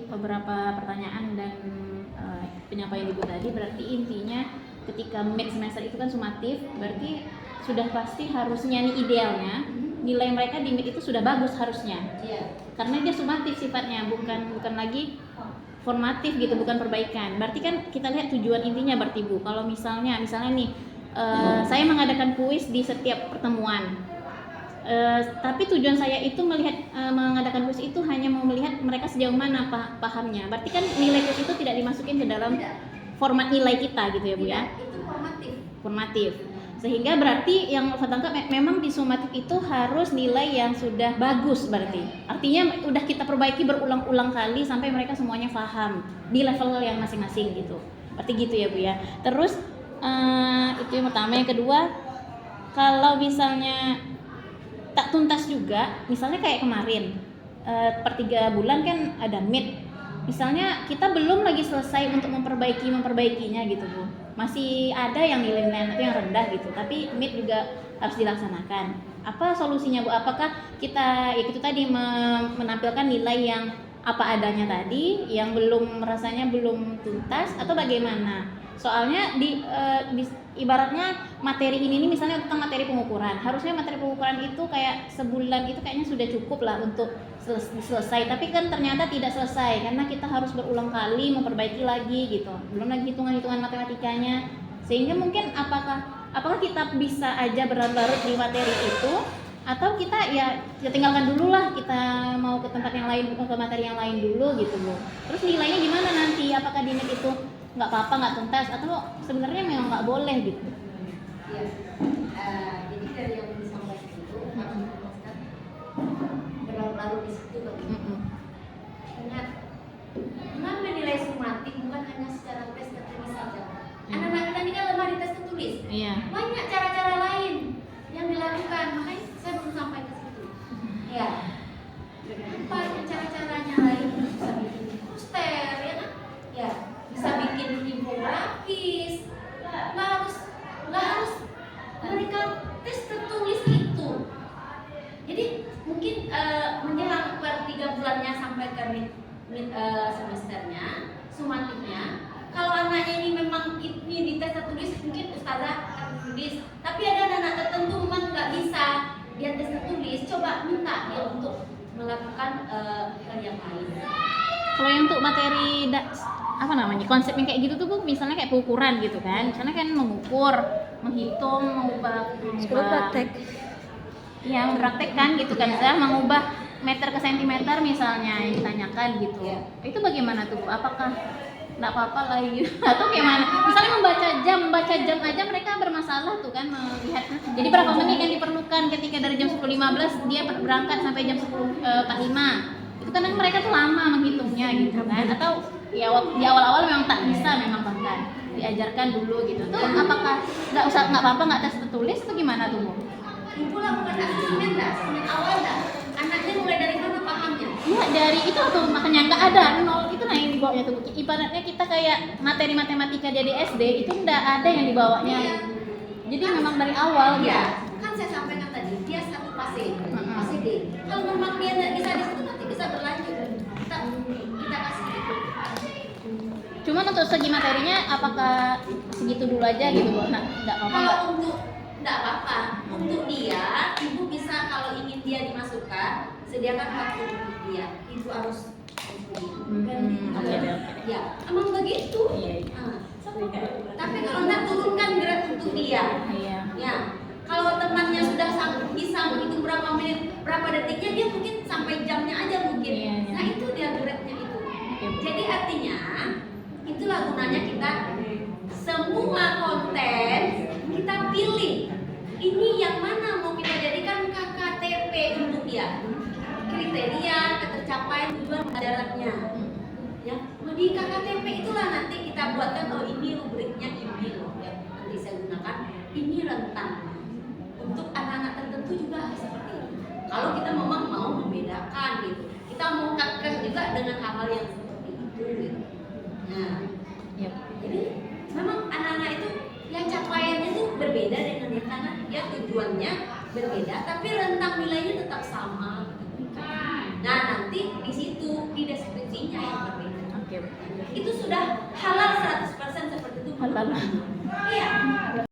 beberapa pertanyaan dan penyampaian Ibu tadi, berarti intinya ketika mid semester itu kan sumatif, berarti sudah pasti harusnya nih idealnya nilai mereka di mid itu sudah bagus harusnya. Karena dia sumatif sifatnya, bukan lagi formatif gitu, bukan perbaikan. Berarti kan kita lihat tujuan intinya berarti Bu. Kalau misalnya nih saya mengadakan kuis di setiap pertemuan. Tapi tujuan saya itu mengadakan kuis itu hanya mau melihat mereka sejauh mana pahamnya. Berarti kan nilai kuis itu tidak dimasukin ke dalam format nilai kita gitu ya Bu ya. Itu Formatif. Sehingga berarti yang saya tangkap memang di sumatif itu harus nilai yang sudah bagus berarti. Artinya udah kita perbaiki berulang-ulang kali sampai mereka semuanya paham di level yang masing-masing gitu. Berarti gitu ya Bu ya. Terus itu yang pertama. Yang kedua, kalau misalnya tak tuntas juga, misalnya kayak kemarin per 3 bulan kan ada mid. Misalnya kita belum lagi selesai untuk memperbaikinya gitu Bu. Masih ada yang nilai-nilai itu yang rendah gitu, tapi mid juga harus dilaksanakan. Apa solusinya Bu? Apakah kita itu tadi menampilkan nilai yang apa adanya tadi, yang rasanya belum tuntas, atau bagaimana? Soalnya ibaratnya materi ini misalnya tentang materi pengukuran, harusnya materi pengukuran itu kayak sebulan itu kayaknya sudah cukup lah untuk selesai, tapi kan ternyata tidak selesai karena kita harus berulang kali memperbaiki lagi gitu, belum lagi hitungan-hitungan matematikanya. Sehingga mungkin apakah kita bisa aja berlarut-larut di materi itu, atau kita ya tinggalkan dulu lah, kita mau ke tempat yang lain, ke materi yang lain dulu gitu loh. Terus nilainya gimana nanti? Apakah di NIT itu nggak apa-apa, nggak tuntas, atau sebenarnya memang nggak boleh gitu? Ya, jadi dari yang disampaikan itu berlarut-larut di situ ingat, mengambil nilai sumatif bukan hanya secara tes tertulis saja. Anak-anak kita ini kan lemah di tes tertulis. Banyak cara-cara lain yang dilakukan, makanya saya belum sampai ke situ. Ya, banyak cara-caranya lain, bisa bikin poster, ya kan? Ya, bisa bikin infografis. Nggak harus mereka tes tertulis itu. Jadi mungkin menjelang per 3 bulannya sampai ke mid semesternya, sumatifnya, kalau anaknya ini memang ini di tes tertulis, mungkin ustazah tertulis, tapi ada anak tertentu memang nggak bisa dia tes tertulis, coba minta dia untuk melakukan hal yang lain. Kalau yang untuk materi konsep yang kayak gitu tuh Bu, misalnya kayak pengukuran gitu kan, misalnya kan mengukur, menghitung, mengubah praktek. Ya, mempraktekkan gitu kan, misalnya mengubah meter ke sentimeter misalnya yang ditanyakan gitu. Itu bagaimana tuh Bu? Apakah nggak apa-apa lah gitu atau gimana? Misalnya membaca jam aja mereka bermasalah tuh kan, melihatnya. Jadi berapa menit yang diperlukan ketika dari jam 10.15 dia berangkat sampai jam 10.45. Itu kan mereka tuh lama menghitungnya gitu kan, atau ya di awal-awal memang tak bisa, memang bahkan diajarkan dulu gitu. Tuh apakah nggak apa-apa nggak tes tertulis atau gimana tuh Bu? Ibu lakukan asesmen awal dah. Anaknya mulai dari mana pahamnya? Iya, dari itu tuh, makanya nggak ada nol itu nah yang dibawanya tuh. Ibaratnya kita kayak materi matematika dia di SD itu nggak ada yang dibawanya. Jadi memang dari awal gitu. Kan saya sampaikan tadi dia satu fase D. Kalau memang dia nggak bisa di situ nanti bisa berlanjut. Kita kasih itu. Cuman untuk segi materinya apakah segitu dulu aja gitu Bu? Nah, nggak apa-apa. Kalau untuk nggak apa-apa, untuk dia, ibu bisa kalau ingin dia dimasukkan, sediakan waktu untuk dia. Ibu harus ya, emang begitu. Tapi kalau nggak turunkan grade untuk dia, ya. Kalau temannya sudah bisa menghitung berapa menit, berapa detiknya, dia mungkin sampai jamnya aja mungkin. Nah itu dia grade-nya itu. Jadi artinya itulah gunanya kita semua konten kita pilih. Ini yang mana mau kita jadikan KKTP untuk dia. Kriteria, ketercapaian, tujuan pelajarannya. Ya, di KKTP itulah nanti kita buatkan, oh ini rubriknya ini loh ya. Nanti saya gunakan ini rentan. Untuk anak-anak tertentu juga seperti itu. Kalau kita memang mau membedakan gitu, kita mau kekeh juga dengan hal-hal yang seperti itu gitu. Nah, jadi memang anak-anak itu yang capaiannya itu berbeda dengan yang karena dia tujuannya berbeda, tapi rentang nilainya tetap sama. Nah nanti di situ di deskripsinya yang berbeda. Oke. Itu sudah halal 100% seperti itu. Halal. Iya.